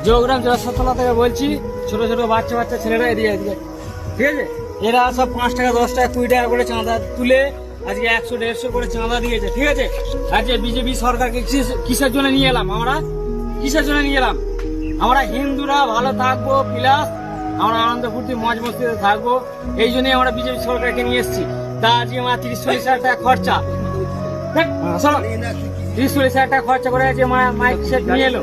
যোগগ্রাম জেলা সতলা থেকে বলছি। ছোট ছোট বাচ্চা বাচ্চা ছেলেরা এদিকে এদিকে, ঠিক আছে? এরা সব 5 টাকা 10 টাকা 20 টাকা করে চাঁদা তুলে আজকে 100-150 করে চাঁদা দিয়েছে, ঠিক আছে? আজকে বিজেপি সরকারকে কিসের জন্য নিয়ে এলাম আমরা? কিসের জন্য নিয়ে এলাম? আমরা হিন্দুরা ভালো থাকবো, প্লাস আমরা আনন্দ ফুর্তি মজ মস্তিতে থাকবো, এই জন্যই আমরা বিজেপি সরকারকে নিয়ে এসেছি। তা আজকে আমার 30-40 হাজার টাকা খরচা, 30-40 হাজার টাকা খরচা করে আজকে মাইক সেট নিয়ে এলো,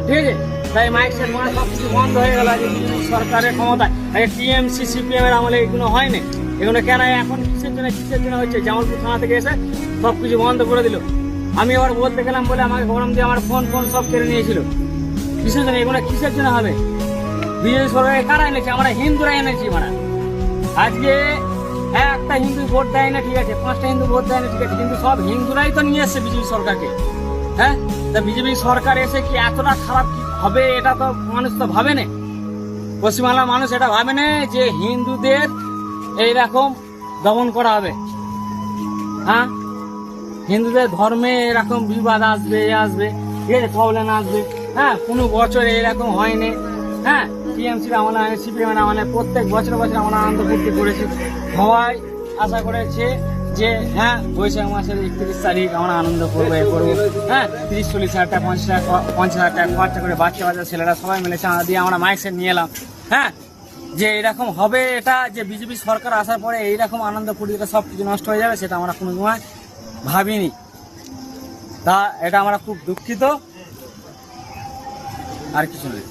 ঠিক আছে? তাই মাইক সেট মানে সবকিছু বন্ধ হয়ে গেল আজকে বিজেপি সরকারের ক্ষমতায়। আগে টিএমসি সিপিএম এর আমলে এগুলো হয়নি। এগুলো কেন এখন কিসের জন্য হচ্ছে? জামালপুর থানা থেকে এসে সবকিছু বন্ধ করে দিল। আমি আবার বলতে গেলাম বলে আমাকে গরম দিয়ে আমার ফোন সব কেড়ে নিয়েছিল। কিসের জন্য এগুলো? কিসের জন্য হবে? বিজেপি সরকারকে কারা এনেছে? আমরা হিন্দুরা এনেছি। মানে আজকে একটা হিন্দু ভোট দেয় না, ঠিক আছে? 5টা হিন্দু ভোট দেয় না, ঠিক আছে? কিন্তু সব হিন্দুরাই তো নিয়ে এসছে বিজেপি সরকারকে। হ্যাঁ, তা বিজেপি সরকার এসে কি এতটা খারাপ হবে এটা তো মানুষ তো ভাবে না। পশ্চিমবাংলার মানুষ এটা ভাবে না যে হিন্দুদের এইরকম দমন করা হবে। হ্যাঁ, হিন্দুদের ধর্মে এরকম বিবাদ আসবে, ঠিক আছে? প্রবলেম আসবে। হ্যাঁ, কোনো বছর এরকম হয়নি। হ্যাঁ, টিএমসির আমলে সিপিএম এর আমলে প্রত্যেক বছর আমরা আনন্দ ফুর্তি করেছি। সবাই আশা করেছে যে হ্যাঁ বৈশাখ মাসের 31 তারিখ আমরা আনন্দ করবো, হ্যাঁ 30-40 হাজার টাকা 50 হাজার টাকা খরচা করে বাচ্চা ছেলেরা সবাই মিলে চাঁদা দিয়ে আমরা মাইক সেট নিয়ে এলাম। হ্যাঁ, যে এরকম হবে, এটা যে বিজেপি সরকার আসার পরে এইরকম আনন্দ ফুর্তিটা সব কিছু নষ্ট হয়ে যাবে, সেটা আমরা কোনো সময় ভাবিনি। তা এটা আমরা খুব দুঃখিত, আর কিছু নেই।